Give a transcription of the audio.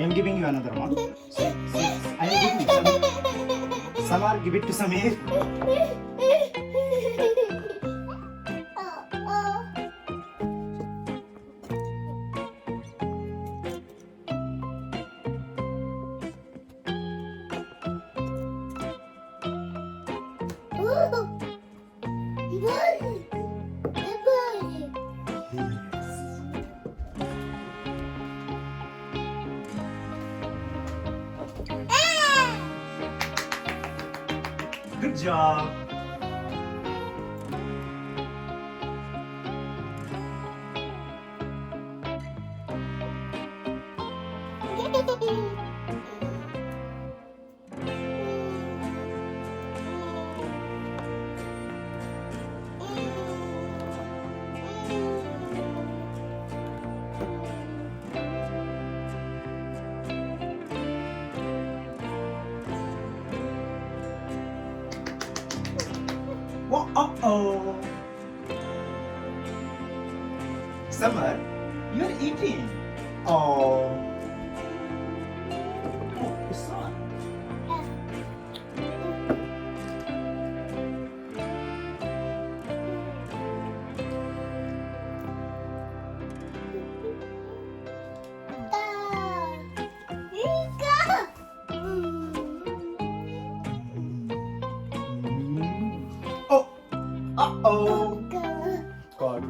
I'm giving you another one. I'm giving you some. Samar, give it to Samir. Good job. Whoa, uh-oh. Summer, you're eating. Oh. Oh, it's not. Oh. Uh-oh. God.